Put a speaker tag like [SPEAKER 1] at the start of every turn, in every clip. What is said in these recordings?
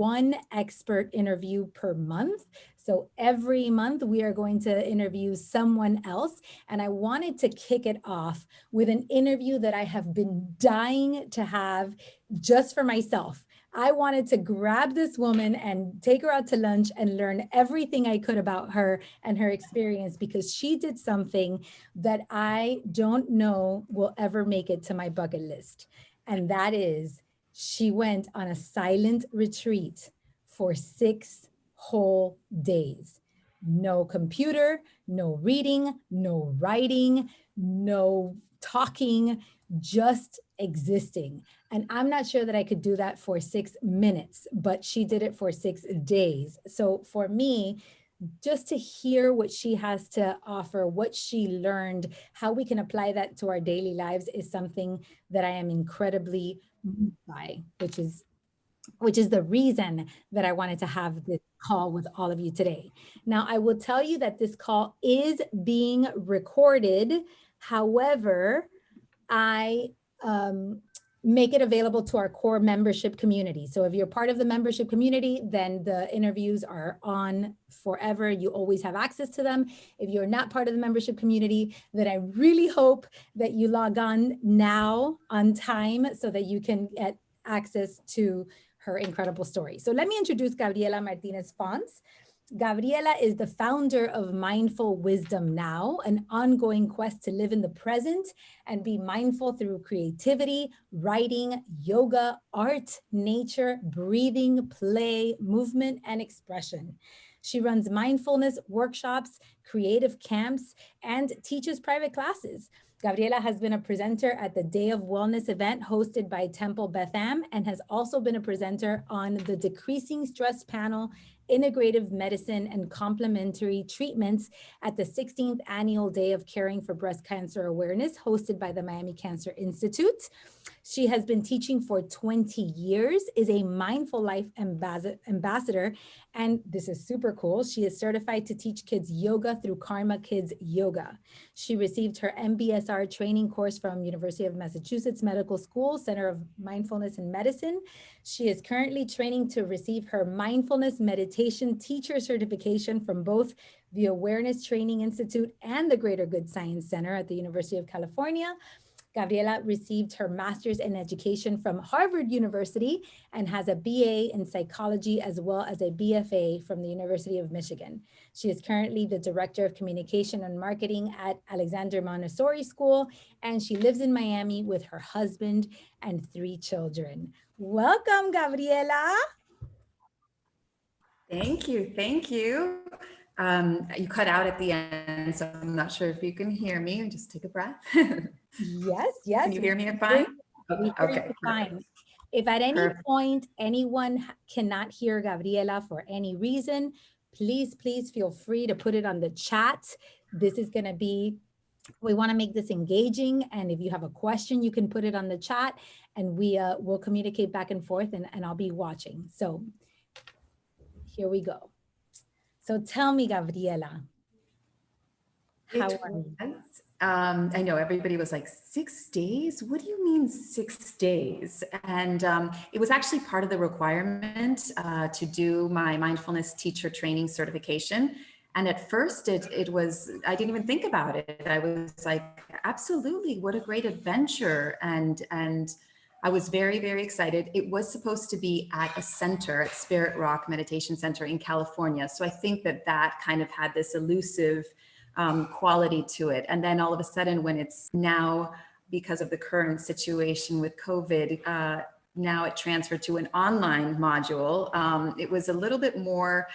[SPEAKER 1] one expert interview per month. So every month we are going to interview someone else. And I wanted to kick it off with an interview that I have been dying to have just for myself. I wanted to grab this woman and take her out to lunch and learn everything I could about her and her experience, because she did something that I don't know will ever make it to my bucket list. And that is, she went on a silent retreat for 6 whole days. No computer, no reading, no writing, no talking, just existing. And I'm not sure that I could do that for 6 minutes, but she did it for 6 days. So for me, just to hear what she has to offer, what she learned, how we can apply that to our daily lives is something that I am incredibly moved by, which is the reason that I wanted to have this call with all of you today. Now, I will tell you that this call is being recorded. However, I make it available to our core membership community. So if you're part of the membership community, then the interviews are on forever. You always have access to them. If you're not part of the membership community, then I really hope that you log on now on time so that you can get access to her incredible story. So let me introduce Gabriela Martinez-Fonts. Gabriela is the founder of Mindful Wisdom Now, an ongoing quest to live in the present and be mindful through creativity, writing, yoga, art, nature, breathing, play, movement, and expression. She runs mindfulness workshops, creative camps, and teaches private classes. Gabriela has been a presenter at the Day of Wellness event hosted by Temple Betham, and has also been a presenter on the Decreasing Stress panel, Integrative Medicine and Complementary Treatments at the 16th Annual Day of Caring for Breast Cancer Awareness hosted by the Miami Cancer Institute. She has been teaching for 20 years, is a mindful life ambassador, and this is super cool. She is certified to teach kids yoga through Karma Kids Yoga. She received her MBSR training course from University of Massachusetts Medical School, Center of Mindfulness and Medicine. She is currently training to receive her mindfulness meditation teacher certification from both the Awareness Training Institute and the Greater Good Science Center at the University of California. Gabriela received her master's in education from Harvard University and has a BA in psychology as well as a BFA from the University of Michigan. She is currently the director of communication and marketing at Alexander Montessori School, and she lives in Miami with her husband and 3 children. Welcome, Gabriela.
[SPEAKER 2] Thank you. Thank you. You cut out at the end, so I'm not sure if you can hear me. Just take a breath.
[SPEAKER 1] Yes, yes.
[SPEAKER 2] Can you hear me fine?
[SPEAKER 1] We hear you fine. If at any point anyone cannot hear Gabriela for any reason, please feel free to put it on the chat. This is going to be, we want to make this engaging. And if you have a question, you can put it on the chat and we'll communicate back and forth, and I'll be watching. So here we go. So tell me, Gabriela, how are you?
[SPEAKER 2] I know everybody was like, 6 days? What do you mean 6 days? And it was actually part of the requirement to do my mindfulness teacher training certification. And at first it was, I didn't even think about it. I was like, absolutely, what a great adventure. And I was very, very excited. It was supposed to be at a center, at Spirit Rock Meditation Center in California. So I think that kind of had this elusive quality to it. And then all of a sudden, when it's now, because of the current situation with COVID, now it transferred to an online module. It was a little bit more,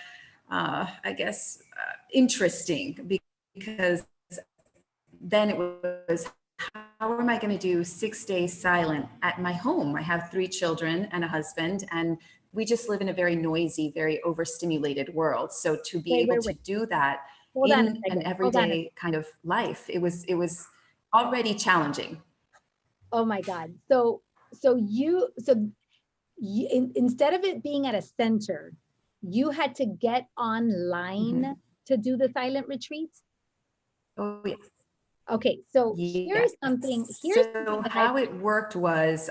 [SPEAKER 2] I guess, interesting, because then it was, how am I going to do 6 days silent at my home? I have 3 children and a husband, and we just live in a very noisy, very overstimulated world. So to be able to do that in an everyday kind of life, it was already challenging.
[SPEAKER 1] Oh my God. So you instead of it being at a center, you had to get online to do the silent retreats?
[SPEAKER 2] Oh, yes.
[SPEAKER 1] Okay, so here's something.
[SPEAKER 2] So how it worked was,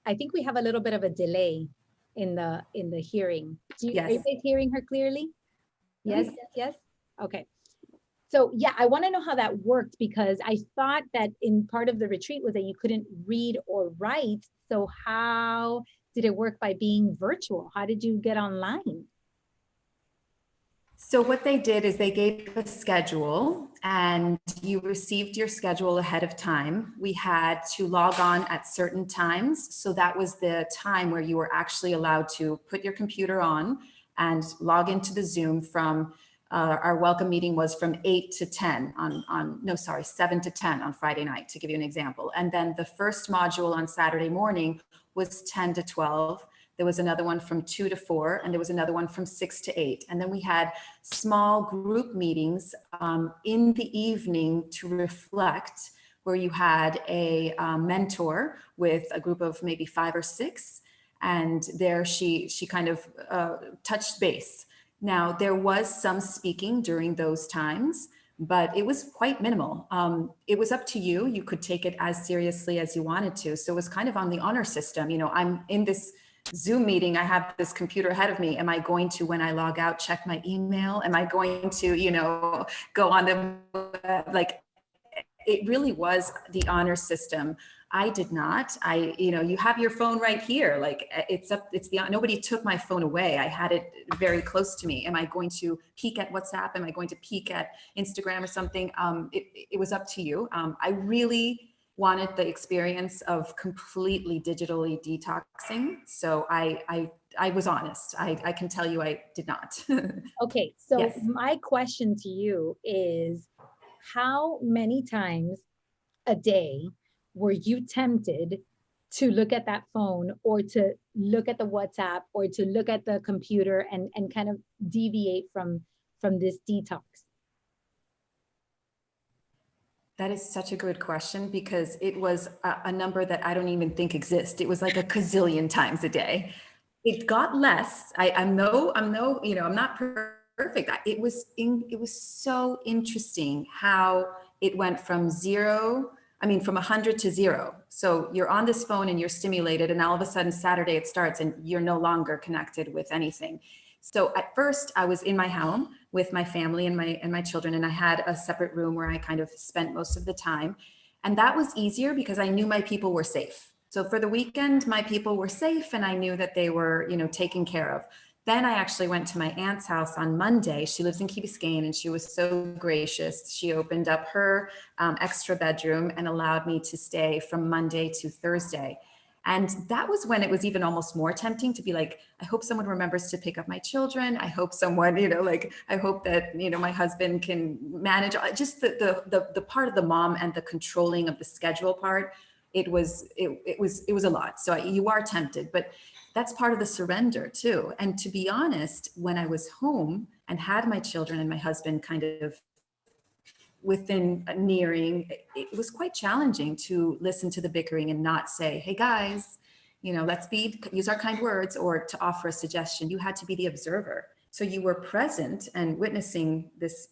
[SPEAKER 1] I think we have a little bit of a delay in the hearing. Are you
[SPEAKER 2] Yes.
[SPEAKER 1] guys hearing her clearly? Yes,
[SPEAKER 2] Yes.
[SPEAKER 1] yes, yes. Okay. So yeah, I want to know how that worked, because I thought that in part of the retreat was that you couldn't read or write. So how did it work by being virtual? How did you get online?
[SPEAKER 2] So what they did is they gave a schedule and you received your schedule ahead of time. We had to log on at certain times. So that was the time where you were actually allowed to put your computer on and log into the Zoom from our welcome meeting was from 8 to 10 on 7 to 10 on Friday night, to give you an example. And then the first module on Saturday morning was 10 to 12. There was another one from 2 to 4, and there was another one from 6 to 8. And then we had small group meetings in the evening to reflect, where you had a mentor with a group of maybe 5 or 6. And there she kind of touched base. Now, there was some speaking during those times, but it was quite minimal. It was up to you. You could take it as seriously as you wanted to. So it was kind of on the honor system. You know, I'm in this Zoom meeting, I have this computer ahead of me. Am I going to, when I log out, check my email? Am I going to, go on the, it really was the honor system. I did not. You have your phone right here. Like nobody took my phone away. I had it very close to me. Am I going to peek at WhatsApp? Am I going to peek at Instagram or something? It was up to you. I really wanted the experience of completely digitally detoxing. So I was honest. I can tell you I did not.
[SPEAKER 1] Okay, so
[SPEAKER 2] Yes.
[SPEAKER 1] my question to you is, how many times a day were you tempted to look at that phone, or to look at the WhatsApp, or to look at the computer and kind of deviate from this detox?
[SPEAKER 2] That is such a good question, because it was a number that I don't even think exists. It was like a gazillion times a day. It got less. I'm not perfect. It was so interesting how it went from from 100 to 0. So you're on this phone and you're stimulated, and all of a sudden Saturday it starts and you're no longer connected with anything. So at first I was in my home with my family and my children, and I had a separate room where I kind of spent most of the time. And that was easier because I knew my people were safe. So for the weekend, my people were safe and I knew that they were, taken care of. Then I actually went to my aunt's house on Monday. She lives in Key Biscayne, and she was so gracious. She opened up her extra bedroom and allowed me to stay from Monday to Thursday. And that was when it was even almost more tempting to be like, I hope someone remembers to pick up my children. I hope someone, I hope that, my husband can manage just the part of the mom and the controlling of the schedule part. It was a lot. So you are tempted, but that's part of the surrender too. And to be honest, when I was home and had my children and my husband kind of within nearing, it was quite challenging to listen to the bickering and not say, hey guys, let's use our kind words, or to offer a suggestion. You had to be the observer. So you were present and witnessing this,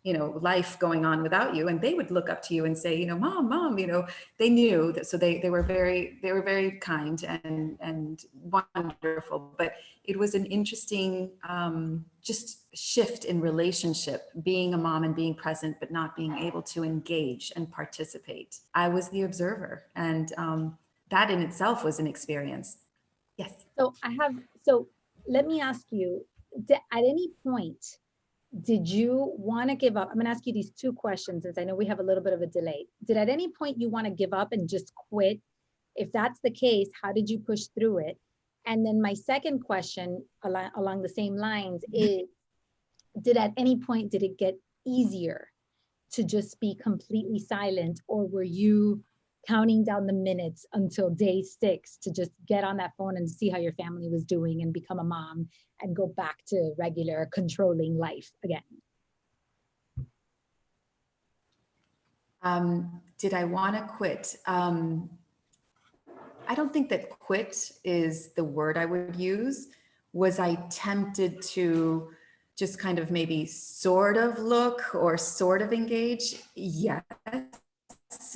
[SPEAKER 2] life going on without you. And they would look up to you and say, mom, they knew that. So they were very kind and wonderful. But it was an interesting just shift in relationship, being a mom and being present, but not being able to engage and participate. I was the observer, and that in itself was an experience. Yes.
[SPEAKER 1] So let me ask you, at any point, did you want to give up? I'm going to ask you these two questions, since I know we have a little bit of a delay. Did at any point you want to give up and just quit? If that's the case, how did you push through it? And then my second question along the same lines is, at any point, did it get easier to just be completely silent, or were you counting down the minutes until day 6 to just get on that phone and see how your family was doing and become a mom and go back to regular controlling life again?
[SPEAKER 2] Did I want to quit? I don't think that quit is the word I would use. Was I tempted to just kind of maybe sort of look or sort of engage? Yes,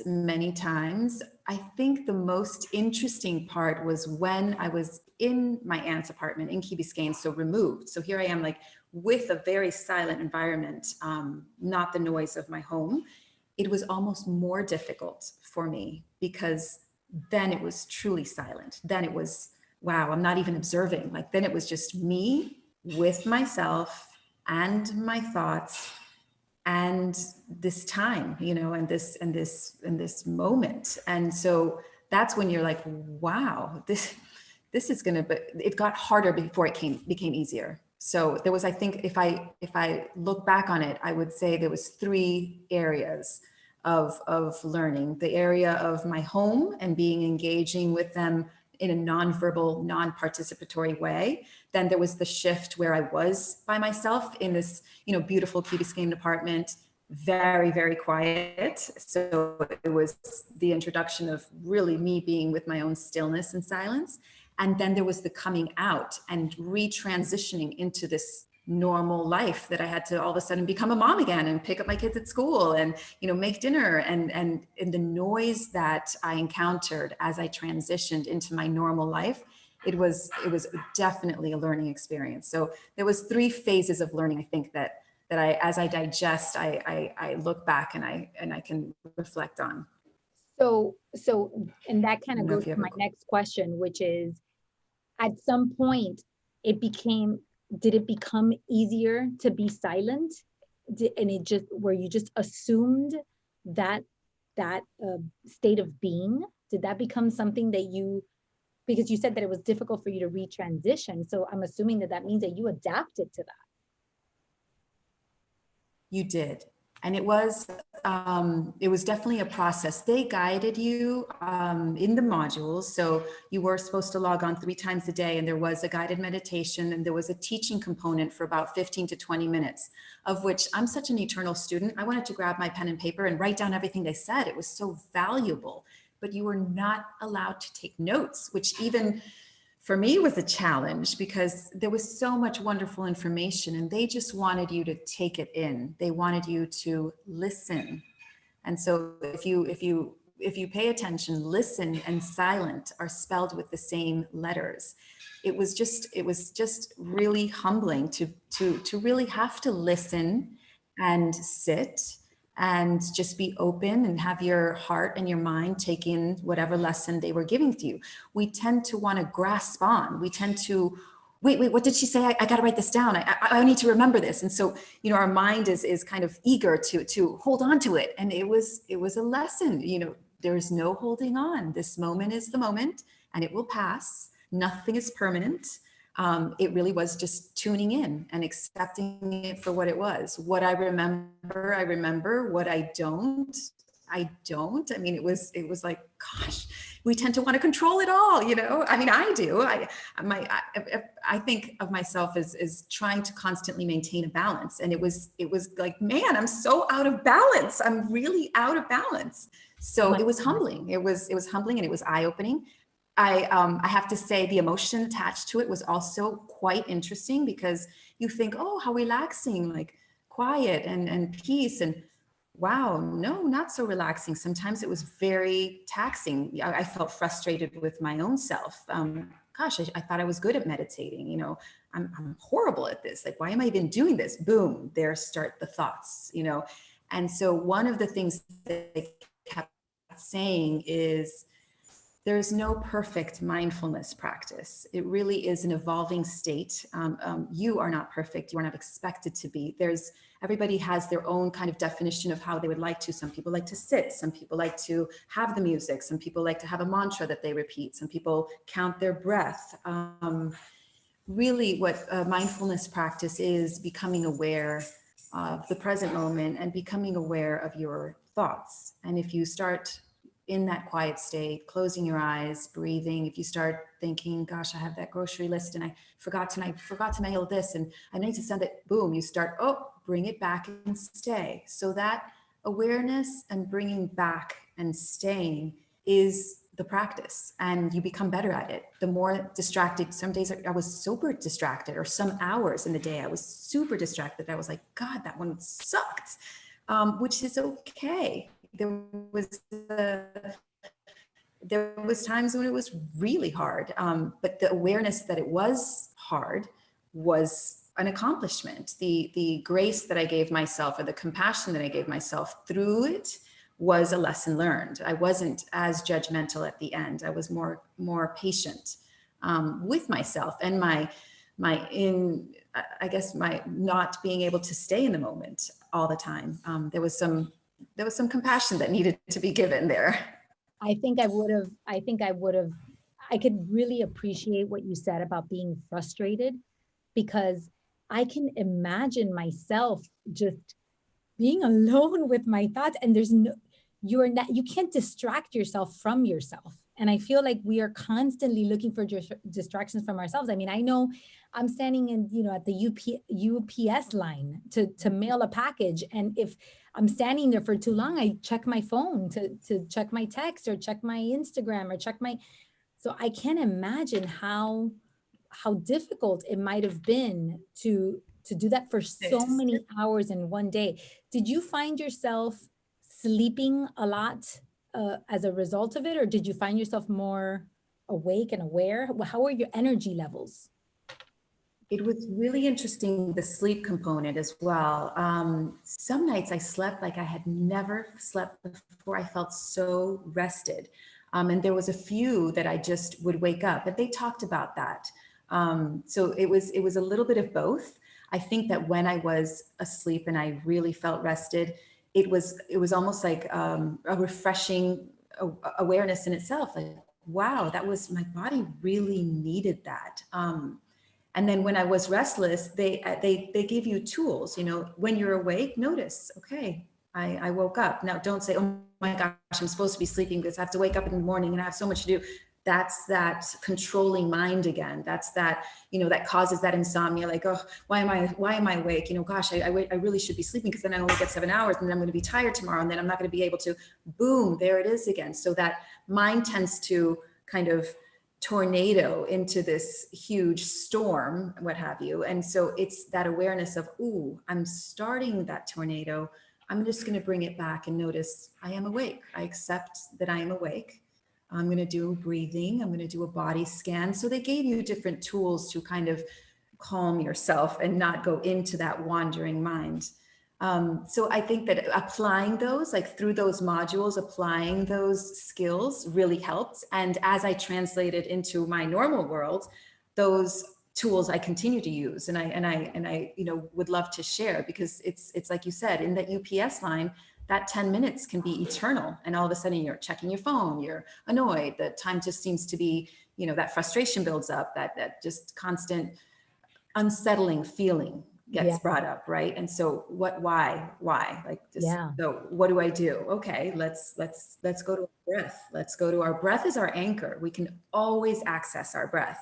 [SPEAKER 2] many times. I think the most interesting part was when I was in my aunt's apartment in Key Biscayne, so removed. So here I am, like with a very silent environment, not the noise of my home. It was almost more difficult for me because then it was truly silent. Then it was, wow, I'm not even observing. Like then it was just me with myself and my thoughts and this time, you know, and this moment. And so that's when you're like, wow, this is gonna, but it got harder before it became easier. So there was, I think if I look back on it, I would say there was three areas of learning: the area of my home and being engaging with them in a non-verbal, non-participatory way. Then there was the shift where I was by myself in this, you know, beautiful Key Biscayne apartment, very, very quiet. So it was the introduction of really me being with my own stillness and silence. And then there was the coming out and retransitioning into this normal life that I had to all of a sudden become a mom again and pick up my kids at school and, you know, make dinner, and the noise that I encountered as I transitioned into my normal life, it was definitely a learning experience. So there was three phases of learning, I think, that I, as I digest, I look back and I can reflect on.
[SPEAKER 1] So, and that
[SPEAKER 2] I
[SPEAKER 1] kind of
[SPEAKER 2] don't know
[SPEAKER 1] goes
[SPEAKER 2] if you
[SPEAKER 1] to
[SPEAKER 2] have a
[SPEAKER 1] my next question, which is, at some point, it became, did it become easier to be silent? And it just, where you just assumed that state of being? Did that become something that you, because you said that it was difficult for you to retransition. So I'm assuming that that means that you adapted to that.
[SPEAKER 2] You did. And it was definitely a process. They guided you in the modules. So you were supposed to log on 3 times a day, and there was a guided meditation, and there was a teaching component for about 15 to 20 minutes, of which I'm such an eternal student. I wanted to grab my pen and paper and write down everything they said. It was so valuable, but you were not allowed to take notes, which even for me was a challenge because there was so much wonderful information and they just wanted you to take it in. They wanted you to listen. And so if you pay attention, listen and silent are spelled with the same letters. It was just really humbling to really have to listen and sit and just be open and have your heart and your mind take in whatever lesson they were giving to you. We tend to want to grasp on. We tend to, wait, what did she say? I got to write this down. I need to remember this. And so, you know, our mind is kind of eager to hold on to it. And it was a lesson, you know, there's no holding on. This moment is the moment and it will pass. Nothing is permanent. It really was just tuning in and accepting it for what it was. What I remember, I remember. What I don't. I mean, it was like, gosh, we tend to want to control it all, you know? I mean, I do. I think of myself as trying to constantly maintain a balance. And it was like, man, I'm so out of balance. I'm really out of balance. So it was humbling. It was humbling and it was eye-opening. I have to say the emotion attached to it was also quite interesting because you think, oh, how relaxing, like quiet and peace. And wow, no, not so relaxing. Sometimes it was very taxing. I felt frustrated with my own self. Gosh, I thought I was good at meditating. You know, I'm horrible at this. Like, why am I even doing this? Boom, there start the thoughts, you know. And so one of the things that they kept saying is, there's no perfect mindfulness practice. It really is an evolving state. You are not perfect. You are not expected to be. Everybody has their own kind of definition of how they would like to. Some people like to sit. Some people like to have the music. Some people like to have a mantra that they repeat. Some people count their breath. Really what mindfulness practice is becoming aware of the present moment and becoming aware of your thoughts. And if you start in that quiet state, closing your eyes, breathing, if you start thinking, gosh, I have that grocery list and I forgot to mail this and I need to send it, boom, you start, bring it back and stay. So that awareness and bringing back and staying is the practice, and you become better at it. The more distracted, some days I was super distracted, or some hours in the day I was super distracted. I was like, God, that one sucked, which is okay. There was there was times when it was really hard. But the awareness that it was hard was an accomplishment. The grace that I gave myself, or the compassion that I gave myself through it, was a lesson learned. I wasn't as judgmental at the end. I was more patient with myself and I guess my not being able to stay in the moment all the time. There was some compassion that needed to be given there.
[SPEAKER 1] I could really appreciate what you said about being frustrated, because I can imagine myself just being alone with my thoughts, and you can't distract yourself from yourself. And I feel like we are constantly looking for distractions from ourselves. I mean, I know I'm standing at the UPS line to mail a package. And if I'm standing there for too long, I check my phone to check my text, or check my Instagram, or so I can't imagine how difficult it might have been to do that for so many hours in one day. Did you find yourself sleeping a lot as a result of it, or did you find yourself more awake and aware? How were your energy levels?
[SPEAKER 2] It was really interesting, the sleep component as well. Some nights I slept like I had never slept before. I felt so rested. And there was a few that I just would wake up, but they talked about that. So it was a little bit of both. I think that when I was asleep and I really felt rested, it was almost like a refreshing awareness in itself. Like, wow, my body really needed that. And then when I was restless, they give you tools, when you're awake, notice, okay, I woke up. Now don't say, oh my gosh, I'm supposed to be sleeping because I have to wake up in the morning and I have so much to do. That's that controlling mind again. That's that, that causes that insomnia. Like, oh, why am I awake? Gosh, I really should be sleeping, because then I only get 7 hours, and then I'm going to be tired tomorrow, and then I'm not going to be able to, boom, there it is again. So that mind tends to kind of tornado into this huge storm, what have you. And so it's that awareness of, ooh, I'm starting that tornado. I'm just going to bring it back and notice I am awake. I accept that I am awake. I'm going to do breathing. I'm going to do a body scan. So they gave you different tools to kind of calm yourself and not go into that wandering mind. So I think that applying those, like through those modules, applying those skills really helped. And as I translated into my normal world, those tools I continue to use, and I would love to share, because it's like you said, in that UPS line, that 10 minutes can be eternal. And all of a sudden you're checking your phone, you're annoyed, the time just seems to be, that frustration builds up, that just unsettling feeling gets brought up, right? And so why? Like, so what do I do? Okay, let's go to our breath. Let's go to our breath as our anchor. We can always access our breath.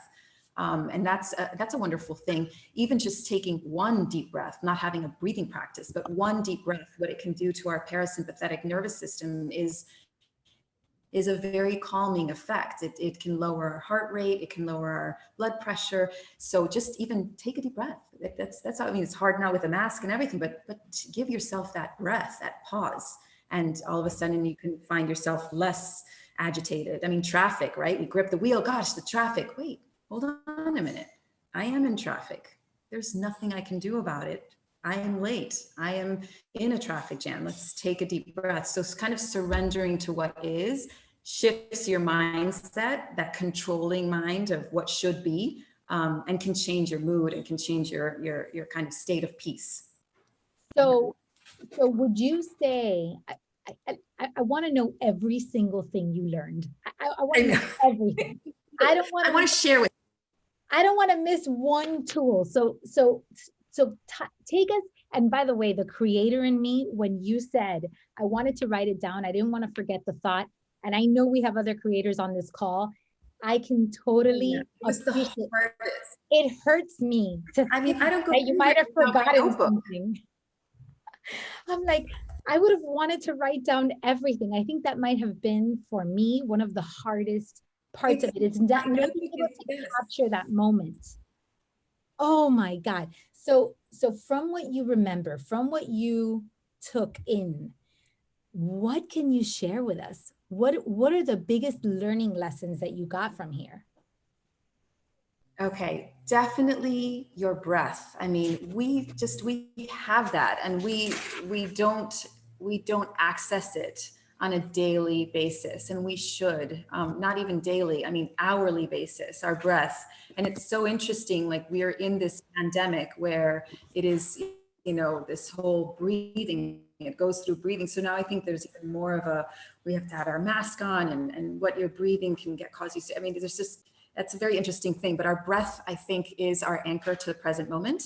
[SPEAKER 2] And that's a wonderful thing. Even just taking one deep breath, not having a breathing practice, but one deep breath, what it can do to our parasympathetic nervous system is a very calming effect. It can lower our heart rate, it can lower our blood pressure. So just even take a deep breath. That's how, I mean, it's hard now with a mask and everything, but give yourself that breath, that pause. And all of a sudden you can find yourself less agitated. I mean, traffic, right? We grip the wheel, gosh, the traffic, wait, hold on a minute. I am in traffic. There's nothing I can do about it. I am late. I am in a traffic jam. Let's take a deep breath. So it's kind of surrendering to what is, shifts your mindset, that controlling mind of what should be, and can change your mood and can change your kind of state of peace.
[SPEAKER 1] So would you say, I want to know every single thing you learned. I want to know everything. I want to
[SPEAKER 2] share with.
[SPEAKER 1] I don't want to miss one tool. So take us. And by the way, the creator in me, when you said, I wanted to write it down, I didn't want to forget the thought. And I know we have other creators on this call. I can totally appreciate it. It hurts me to
[SPEAKER 2] I mean, I don't go
[SPEAKER 1] that you might have forgotten something. I'm like, I would have wanted to write down everything. I think that might have been, for me, one of the hardest parts of it. It's not being able to capture that moment. Oh my God. So from what you remember, from what you took in, what can you share with us? What are the biggest learning lessons that you got from here?
[SPEAKER 2] Okay, definitely your breath. I mean, we have that, and we don't access it on a daily basis, and we should, not even daily, I mean hourly basis, our breath. And it's so interesting, like we're in this pandemic where it is, this whole breathing, it goes through breathing. So now I think there's even more of a, we have to have our mask on, and what you're breathing can cause you, I mean, there's just, that's a very interesting thing. But our breath, I think, is our anchor to the present moment.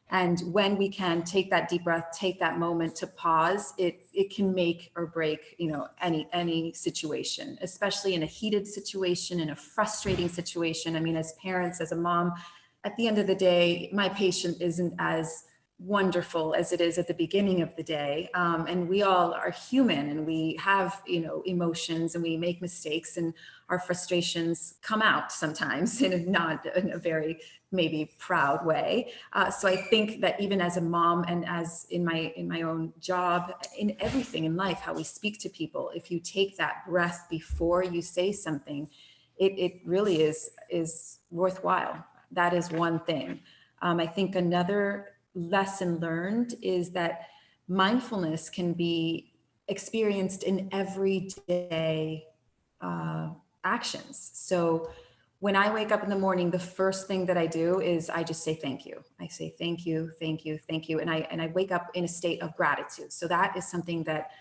[SPEAKER 2] And when we can take that deep breath, take that moment to pause, it can make or break, any situation, especially in a heated situation, in a frustrating situation. I mean, as parents, as a mom, at the end of the day, my patient isn't as wonderful as it is at the beginning of the day. And we all are human, and we have, emotions, and we make mistakes, and our frustrations come out sometimes not in a very maybe proud way. So I think that even as a mom, and as in my own job, in everything in life, how we speak to people, if you take that breath before you say something, it really is worthwhile. That is one thing. I think another lesson learned is that mindfulness can be experienced in everyday actions. So when I wake up in the morning, the first thing that I do is I just say thank you. I say thank you, thank you, thank you, and I wake up in a state of gratitude. So that is something that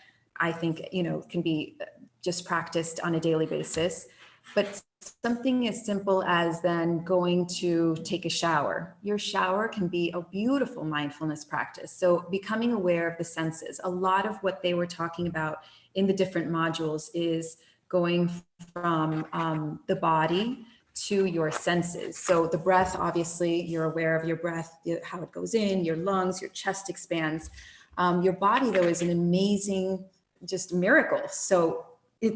[SPEAKER 2] I think can be just practiced on a daily basis. But something as simple as then going to take a shower. Your shower can be a beautiful mindfulness practice. So becoming aware of the senses. A lot of what they were talking about in the different modules is going from the body to your senses. So the breath, obviously, you're aware of your breath, how it goes in, your lungs, your chest expands. Your body, though, is an amazing just miracle. So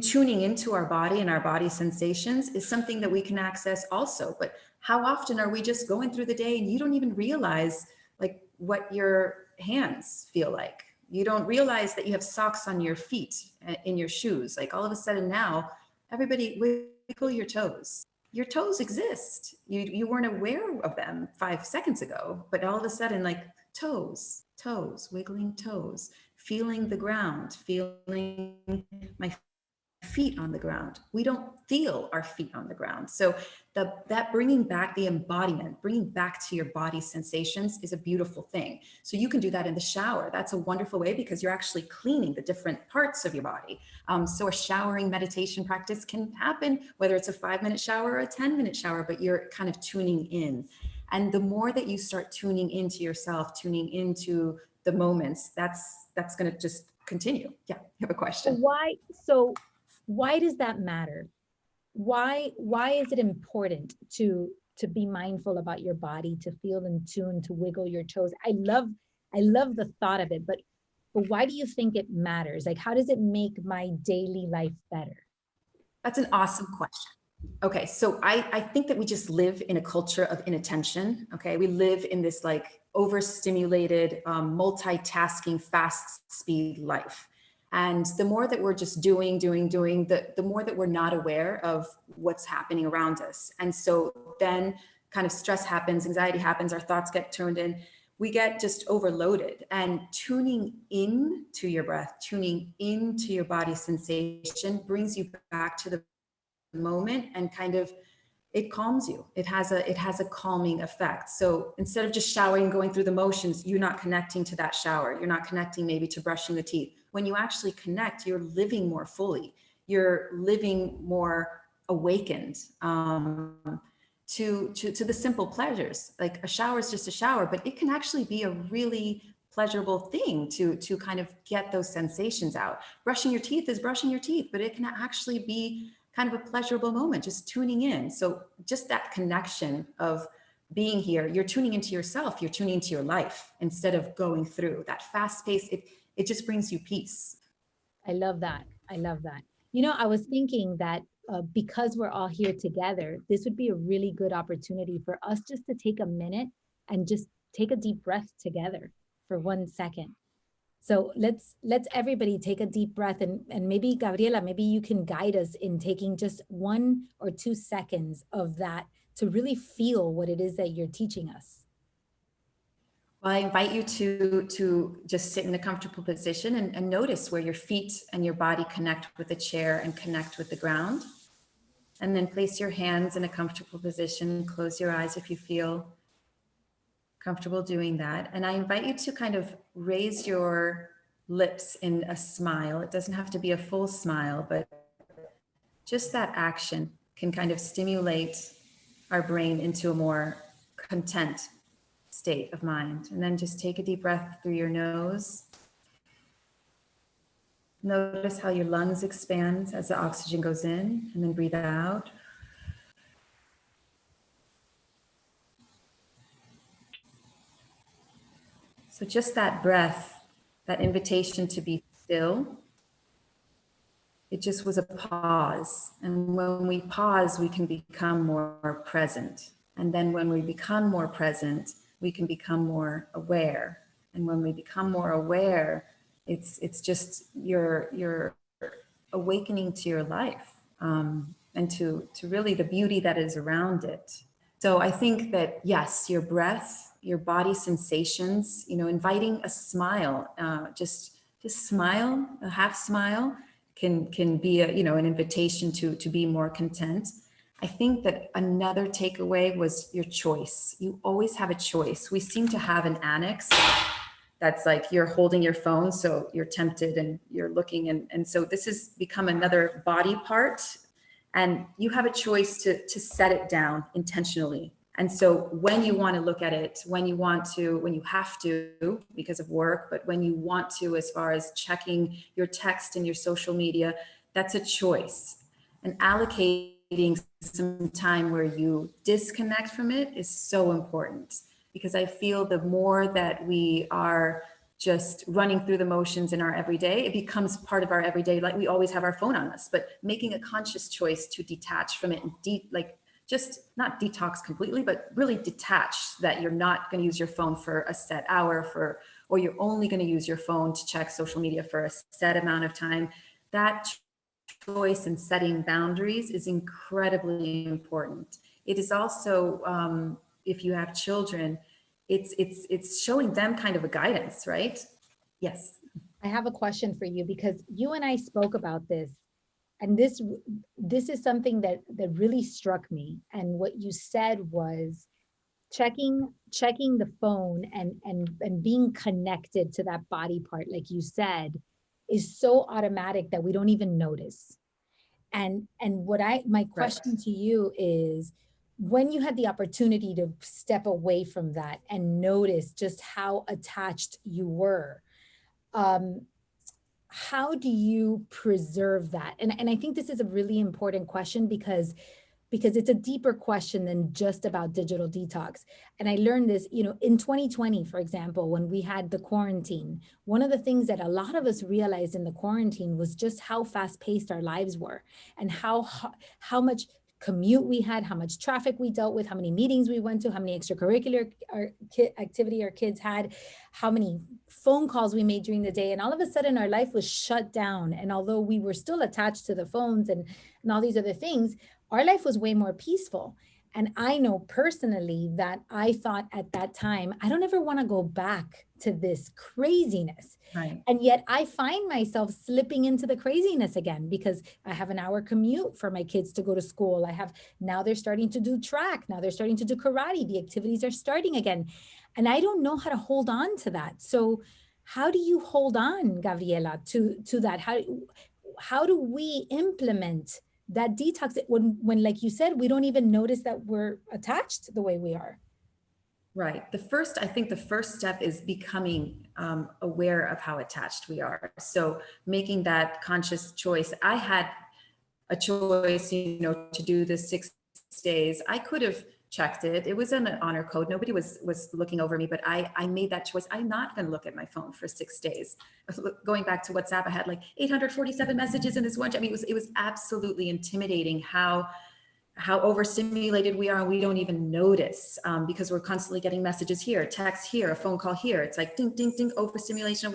[SPEAKER 2] tuning into our body and our body sensations is something that we can access also. But how often are we just going through the day and you don't even realize like what your hands feel like? You don't realize that you have socks on your feet, in your shoes. Like all of a sudden now, everybody wiggle your toes. Your toes exist. You weren't aware of them 5 seconds ago, but all of a sudden, like toes, wiggling toes, feeling the ground, feeling my feet on the ground. We don't feel our feet on the ground. So that bringing back the embodiment, bringing back to your body sensations is a beautiful thing. So you can do that in the shower. That's a wonderful way because you're actually cleaning the different parts of your body. So a showering meditation practice can happen, whether it's a 5-minute shower or a 10-minute shower, but you're kind of tuning in. And the more that you start tuning into yourself, tuning into the moments, that's going to just continue. Yeah, you have a question.
[SPEAKER 1] Why does that matter? Why is it important to be mindful about your body, to feel in tune, to wiggle your toes? I love the thought of it, but why do you think it matters? Like, how does it make my daily life better?
[SPEAKER 2] That's an awesome question. Okay, so I think that we just live in a culture of inattention. Okay, we live in this like overstimulated, multitasking, fast speed life. And the more that we're just doing, the more that we're not aware of what's happening around us. And so then kind of stress happens, anxiety happens, our thoughts get turned in. We get just overloaded, and tuning in to your breath, tuning into your body sensation brings you back to the moment and kind of it calms you. It has a calming effect. So instead of just showering, going through the motions, you're not connecting to that shower. You're not connecting maybe to brushing the teeth. When you actually connect, you're living more fully. You're living more awakened to the simple pleasures. Like a shower is just a shower, but it can actually be a really pleasurable thing to kind of get those sensations out. Brushing your teeth is brushing your teeth, but it can actually be kind of a pleasurable moment, just tuning in. So just that connection of being here, you're tuning into yourself, you're tuning into your life instead of going through that fast pace. It just brings you peace.
[SPEAKER 1] I love that. I love that. You know, I was thinking that because we're all here together, this would be a really good opportunity for us just to take a minute and just take a deep breath together for 1 second. So let's everybody take a deep breath, and maybe Gabriela, maybe you can guide us in taking just 1 or 2 seconds of that to really feel what it is that you're teaching us.
[SPEAKER 2] Well, I invite you to just sit in a comfortable position and notice where your feet and your body connect with the chair and connect with the ground. And then place your hands in a comfortable position. Close your eyes if you feel comfortable doing that. And I invite you to kind of raise your lips in a smile. It doesn't have to be a full smile, but just that action can kind of stimulate our brain into a more content state of mind. And then just take a deep breath through your nose. Notice how your lungs expand as the oxygen goes in, and then breathe out. So just that breath, that invitation to be still, it just was a pause. And when we pause, we can become more present. And then when we become more present, we can become more aware. And when we become more aware, it's just you're awakening to your life, and to really the beauty that is around it. So I think that, yes, your breath, your body sensations, inviting a smile, just smile, a half smile can be an invitation to be more content. I think that another takeaway was your choice. You always have a choice. We seem to have an annex that's like you're holding your phone, so you're tempted and you're looking, and so this has become another body part, and you have a choice to set it down intentionally. And so when you want to look at it, when you have to because of work, but when you want to, as far as checking your text and your social media, that's a choice. And allocating some time where you disconnect from it is so important, because I feel the more that we are just running through the motions in our everyday, it becomes part of our everyday. Like, we always have our phone on us, but making a conscious choice to detach from it and just not detox completely, but really detach, that you're not going to use your phone for a set hour or you're only going to use your phone to check social media for a set amount of time. That choice and setting boundaries is incredibly important. It is also, if you have children, it's showing them kind of a guidance, right? Yes.
[SPEAKER 1] I have a question for you, because you and I spoke about this, and this is something that really struck me. And what you said was checking the phone and being connected to that body part, like you said, is so automatic that we don't even notice. And my
[SPEAKER 2] Right.
[SPEAKER 1] question to you is, when you had the opportunity to step away from that and notice just how attached you were, um, how do you preserve that? And I think this is a really important question, because it's a deeper question than just about digital detox. And I learned this, in 2020, for example, when we had the quarantine, one of the things that a lot of us realized in the quarantine was just how fast paced our lives were, and how much commute we had, how much traffic we dealt with, how many meetings we went to, how many extracurricular activity our kids had, how many phone calls we made during the day. And all of a sudden our life was shut down. And although we were still attached to the phones and all these other things, our life was way more peaceful. And I know personally that I thought at that time, I don't ever want to go back to this craziness.
[SPEAKER 2] Right.
[SPEAKER 1] And yet I find myself slipping into the craziness again, because I have an hour commute for my kids to go to school. Now they're starting to do track. Now they're starting to do karate. The activities are starting again. And I don't know how to hold on to that. So how do you hold on, Gabriela, to that? How do we implement that detox when, like you said, we don't even notice that we're attached the way we are?
[SPEAKER 2] Right. I think the first step is becoming aware of how attached we are. So making that conscious choice. I had a choice, to do the 6 days. I could have checked it. It was an honor code. Nobody was looking over me, but I made that choice. I'm not going to look at my phone for 6 days. Going back to WhatsApp, I had like 847 messages in this one. I mean, it was absolutely intimidating how how overstimulated we are, we don't even notice, because we're constantly getting messages here, text here, a phone call here. It's like ding, ding, ding, overstimulation,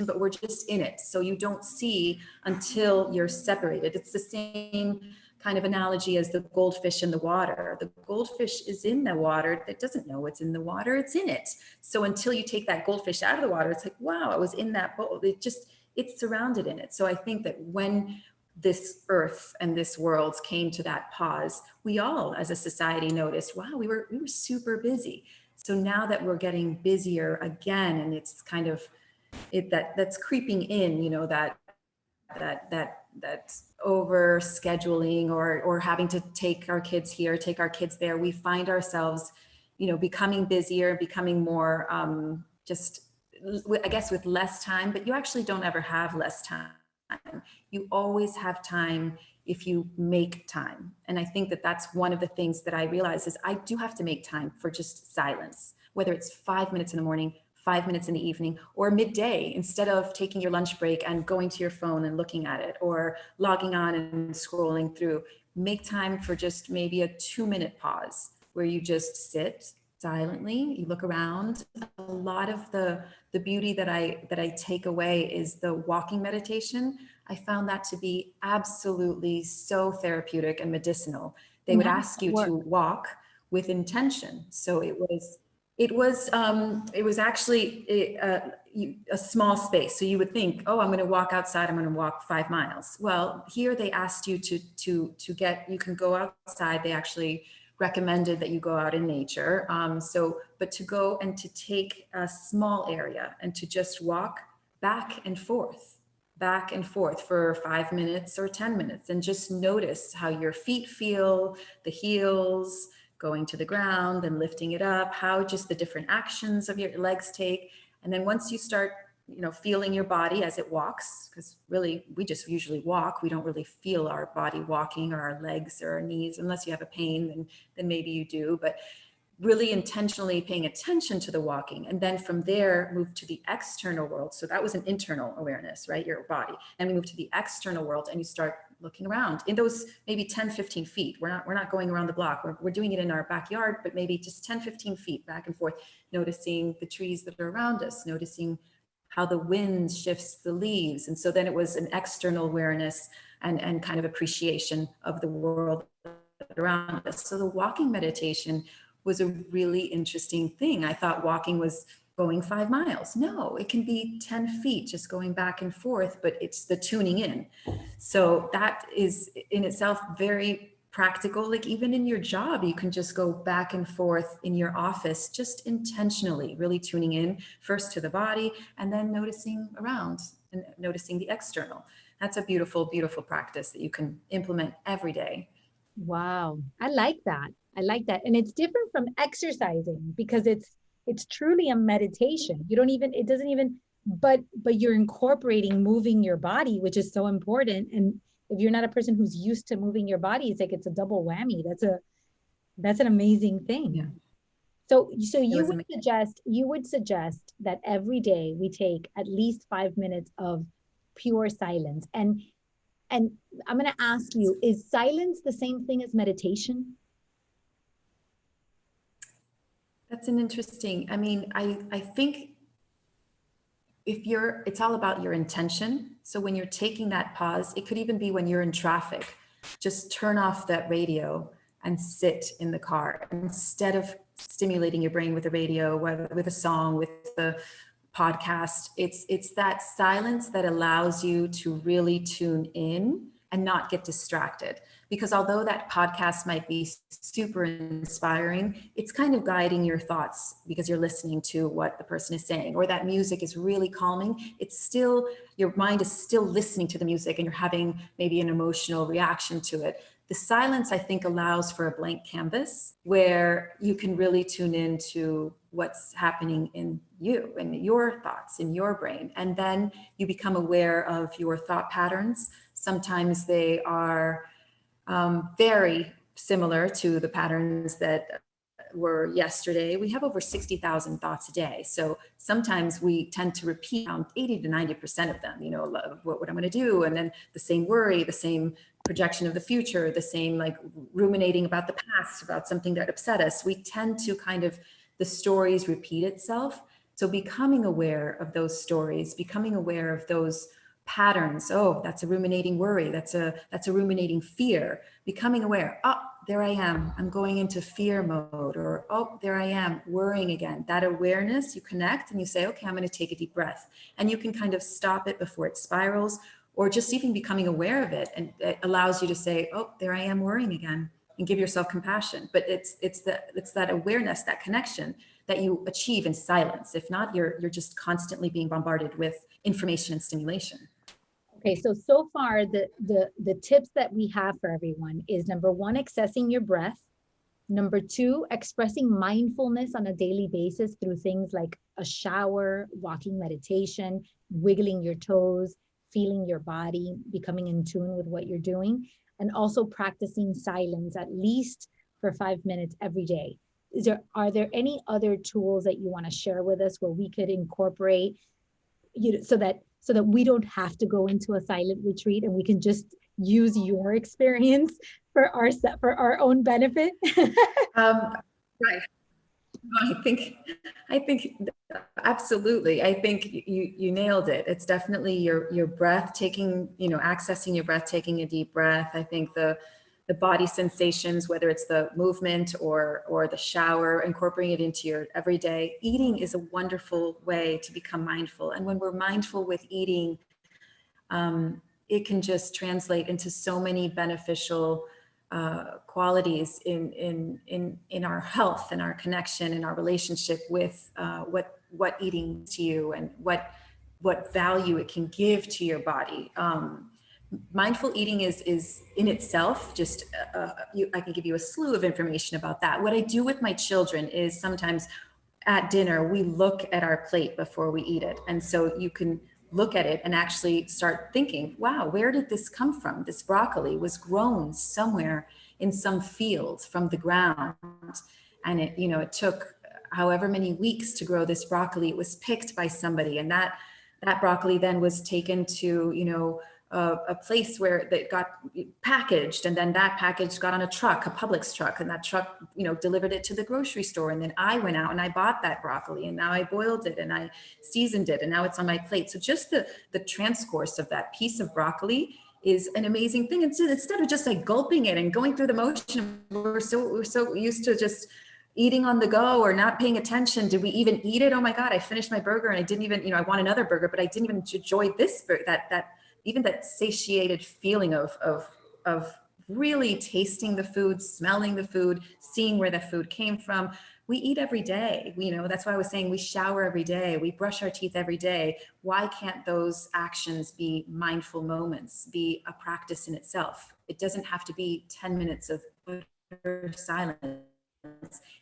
[SPEAKER 2] but we're just in it. So you don't see until you're separated. It's the same kind of analogy as the goldfish in the water. The goldfish is in the water. It doesn't know what's in the water, it's in it. So until you take that goldfish out of the water, it's like, wow, I was in that bowl. It's surrounded in it. So I think that when this earth and this world came to that pause, we all as a society noticed, wow, we were super busy. So now that we're getting busier again, and it's kind of that's creeping in, that over scheduling or having to take our kids here, take our kids there, we find ourselves, becoming busier, becoming more just, I guess, with less time, but you actually don't ever have less time. You always have time if you make time. And I think that that's one of the things that I realize is I do have to make time for just silence, whether it's 5 minutes in the morning, 5 minutes in the evening, or midday, instead of taking your lunch break and going to your phone and looking at it or logging on and scrolling through. Make time for just maybe a 2-minute pause where you just sit silently, you look around. A lot of the beauty that I take away is the walking meditation. I found that to be absolutely so therapeutic and medicinal. They would ask you to walk with intention. So it was actually a small space. So you would think, oh, I'm going to walk outside. I'm going to walk 5 miles. Well, here they asked you to get, you can go outside. They actually recommended that you go out in nature. But to go and to take a small area and to just walk back and forth for 5 minutes or 10 minutes, and just notice how your feet feel, the heels going to the ground and lifting it up, how just the different actions of your legs take. And then once you start, feeling your body as it walks, because really we just usually walk, we don't really feel our body walking or our legs or our knees, unless you have a pain, then maybe you do, but really intentionally paying attention to the walking. And then from there, move to the external world. So that was an internal awareness, right? Your body. And we move to the external world and you start looking around in those maybe 10, 15 feet. We're not going around the block. We're doing it in our backyard, but maybe just 10, 15 feet back and forth, noticing the trees that are around us, noticing how the wind shifts the leaves. And so then it was an external awareness and kind of appreciation of the world around us. So the walking meditation was a really interesting thing. I thought walking was going 5 miles. No, it can be 10 feet, just going back and forth, but it's the tuning in. So that is in itself very practical. Like even in your job, you can just go back and forth in your office, just intentionally, really tuning in first to the body and then noticing around and noticing the external. That's a beautiful, beautiful practice that you can implement every day.
[SPEAKER 1] Wow. I like that. I like that. And it's different from exercising because it's truly a meditation. You don't even, it doesn't even, but you're incorporating moving your body, which is so important. And if you're not a person who's used to moving your body, it's like it's a double whammy. That's an amazing thing.
[SPEAKER 2] Yeah.
[SPEAKER 1] So you would suggest that every day we take at least 5 minutes of pure silence. And I'm going to ask you, is silence the same thing as meditation?
[SPEAKER 2] That's an interesting, I think it's all about your intention. So when you're taking that pause, it could even be when you're in traffic, just turn off that radio and sit in the car instead of stimulating your brain with the radio, whether with a song, with the podcast. It's that silence that allows you to really tune in and not get distracted. Because although that podcast might be super inspiring, it's kind of guiding your thoughts because you're listening to what the person is saying, or that music is really calming. It's still, your mind is still listening to the music and you're having maybe an emotional reaction to it. The silence, I think, allows for a blank canvas where you can really tune into what's happening in you and your thoughts in your brain. And then you become aware of your thought patterns. Sometimes they are very similar to the patterns that were yesterday. We have over 60,000 thoughts a day. So sometimes we tend to repeat around 80 to 90% of them, what I'm going to do. And then the same worry, the same projection of the future, the same like ruminating about the past, about something that upset us. We tend to kind of, the stories repeat itself. So becoming aware of those stories, becoming aware of those patterns. Oh, that's a ruminating worry. That's a ruminating fear. Becoming aware. Oh, there I am. I'm going into fear mode. Or, oh, there I am worrying again. That awareness, you connect and you say, okay, I'm going to take a deep breath. And you can kind of stop it before it spirals, or just even becoming aware of it. And it allows you to say, oh, there I am worrying again, and give yourself compassion. But it's that awareness, that connection that you achieve in silence. If not, you're just constantly being bombarded with information and stimulation.
[SPEAKER 1] Okay, so far the tips that we have for everyone is number one, accessing your breath. Number two, expressing mindfulness on a daily basis through things like a shower, walking meditation, wiggling your toes, feeling your body, becoming in tune with what you're doing, and also practicing silence at least for 5 minutes every day. Are there any other tools that you want to share with us where we could incorporate, so that we don't have to go into a silent retreat and we can just use your experience for our own benefit?
[SPEAKER 2] Right. I think absolutely. I think you nailed it. It's definitely your breath, taking, accessing your breath, taking a deep breath. I think the body sensations, whether it's the movement or the shower, incorporating it into your everyday. Eating is a wonderful way to become mindful. And when we're mindful with eating, it can just translate into so many beneficial qualities in our health and our connection and our relationship with what eating to you, and what value it can give to your body. Mindful eating is in itself just I can give you a slew of information about that. What I do with my children is sometimes at dinner we look at our plate before we eat it, and so you can look at it and actually start thinking, wow, where did this come from? This broccoli was grown somewhere in some field from the ground, and it took however many weeks to grow this broccoli. It was picked by somebody, and that broccoli then was taken to a place where it got packaged, and then that package got on a truck, a Publix truck, and that truck, delivered it to the grocery store. And then I went out and I bought that broccoli, and now I boiled it and I seasoned it, and now it's on my plate. So just the transcourse of that piece of broccoli is an amazing thing. Instead of just like gulping it and going through the motion, we're so used to just eating on the go or not paying attention. Did we even eat it? Oh my God, I finished my burger and I didn't even, I want another burger, but I didn't even enjoy this burger, even that satiated feeling of really tasting the food, smelling the food, seeing where the food came from. We eat every day. That's why I was saying we shower every day. We brush our teeth every day. Why can't those actions be mindful moments, be a practice in itself? It doesn't have to be 10 minutes of utter silence.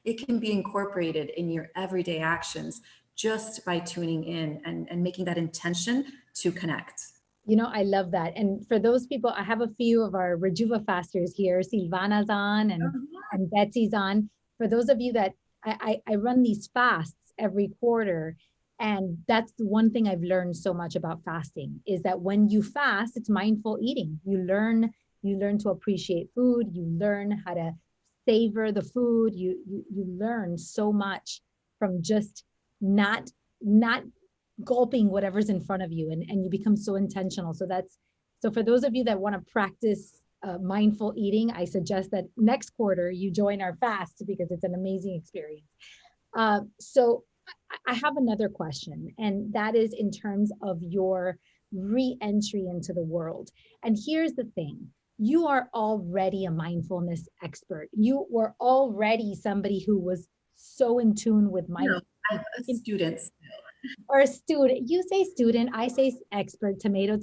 [SPEAKER 2] It can be incorporated in your everyday actions just by tuning in and making that intention to connect.
[SPEAKER 1] I love that. And for those people, I have a few of our Rejuva fasters here. Silvana's on and Betsy's on. For those of you that I run these fasts every quarter. And that's the one thing I've learned so much about fasting, is that when you fast, it's mindful eating. You learn to appreciate food. You learn how to savor the food. You learn so much from just not gulping whatever's in front of you, and you become so intentional. So for those of you that want to practice mindful eating, I suggest that next quarter you join our fast, because it's an amazing experience. So I have another question, and that is in terms of your re-entry into the world. And here's the thing. You are already a mindfulness expert. You were already somebody who was so in tune with mindfulness.
[SPEAKER 2] No, I'm a student.
[SPEAKER 1] Or a student. You say student, I say expert. Tomato.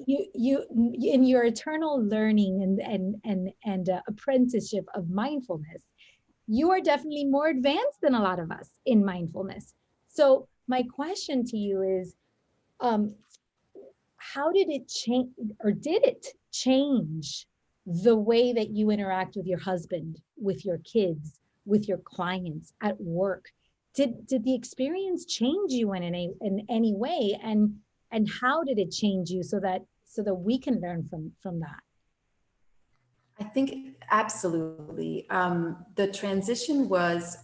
[SPEAKER 1] You in your eternal learning and apprenticeship of mindfulness, you are definitely more advanced than a lot of us in mindfulness. So my question to you is, how did it change, or did it change the way that you interact with your husband, with your kids, with your clients, at work? Did the experience change you in any way? And how did it change you so that so that we can learn from that?
[SPEAKER 2] I think absolutely. The transition was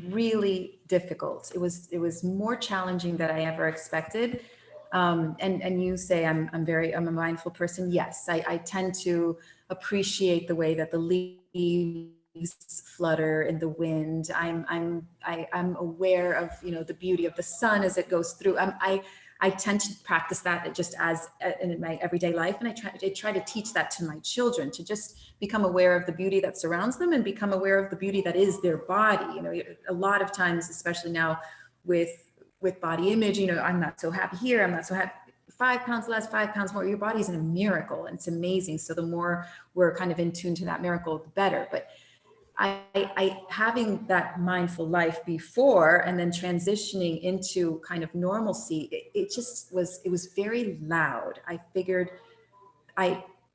[SPEAKER 2] really difficult. It was more challenging than I ever expected. And you say I'm a mindful person. Yes, I tend to appreciate the way that the leaves flutter in the wind. I'm aware of, the beauty of the sun as it goes through. I tend to practice that just as in my everyday life. And I try to teach that to my children, to just become aware of the beauty that surrounds them and become aware of the beauty that is their body. A lot of times, especially now with body image, I'm not so happy here, I'm not so happy. 5 pounds less, 5 pounds more, your body's in a miracle and it's amazing. So the more we're kind of in tune to that miracle, the better. But I having that mindful life before and then transitioning into kind of normalcy, it was very loud. I figured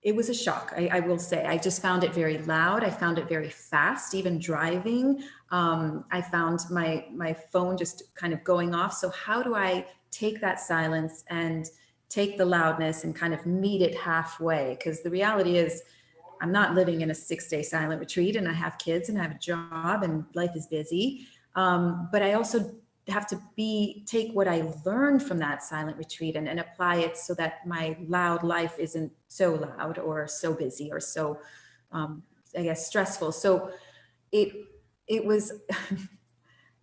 [SPEAKER 2] it was a shock. I will say, I just found it very loud. I found it very fast, even driving. I found my phone just kind of going off. So how do I take that silence and take the loudness and kind of meet it halfway? Because the reality is, I'm not living in a 6-day silent retreat, and I have kids and I have a job and life is busy. But I also have to take what I learned from that silent retreat and apply it so that my loud life isn't so loud or so busy or so, I guess, stressful. So it was,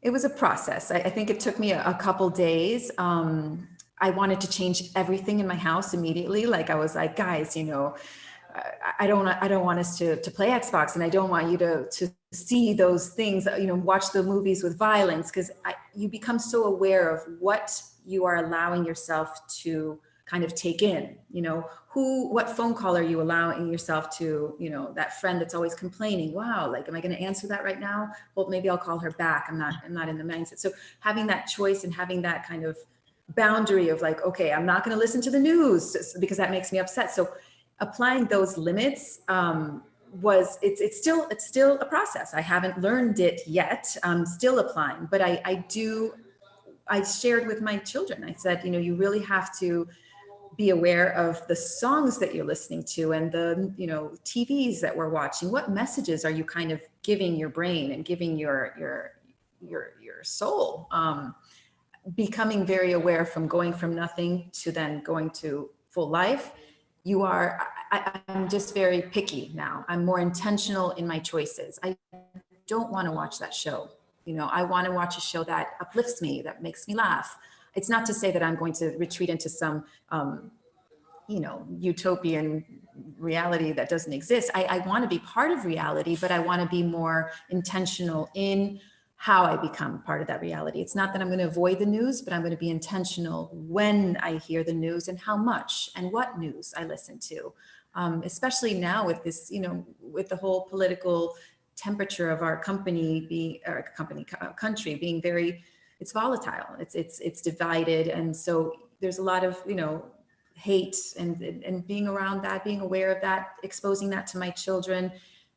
[SPEAKER 2] it was a process. I think it took me a couple days. I wanted to change everything in my house immediately. Like I was like, guys, I don't want us to play Xbox, and I don't want you to see those things, watch the movies with violence, because you become so aware of what you are allowing yourself to kind of take in. What phone call are you allowing yourself to, that friend that's always complaining, wow, like, am I going to answer that right now? Well, maybe I'll call her back. I'm not in the mindset. So having that choice and having that kind of boundary of like, okay, I'm not going to listen to the news because that makes me upset. So applying those limits it's still a process. I haven't learned it yet. I'm still applying, but I shared with my children. I said, you really have to be aware of the songs that you're listening to and the TVs that we're watching. What messages are you kind of giving your brain and giving your soul? Becoming very aware from going from nothing to then going to full life. I'm just very picky now. I'm more intentional in my choices. I don't want to watch that show. I want to watch a show that uplifts me, that makes me laugh. It's not to say that I'm going to retreat into some, utopian reality that doesn't exist. I want to be part of reality, but I want to be more intentional in how I become part of that reality. It's not that I'm going to avoid the news, but I'm going to be intentional when I hear the news and how much and what news I listen to. Especially now with this, with the whole political temperature of our country being very, it's volatile. It's divided, and so there's a lot of hate and being around that, being aware of that, exposing that to my children.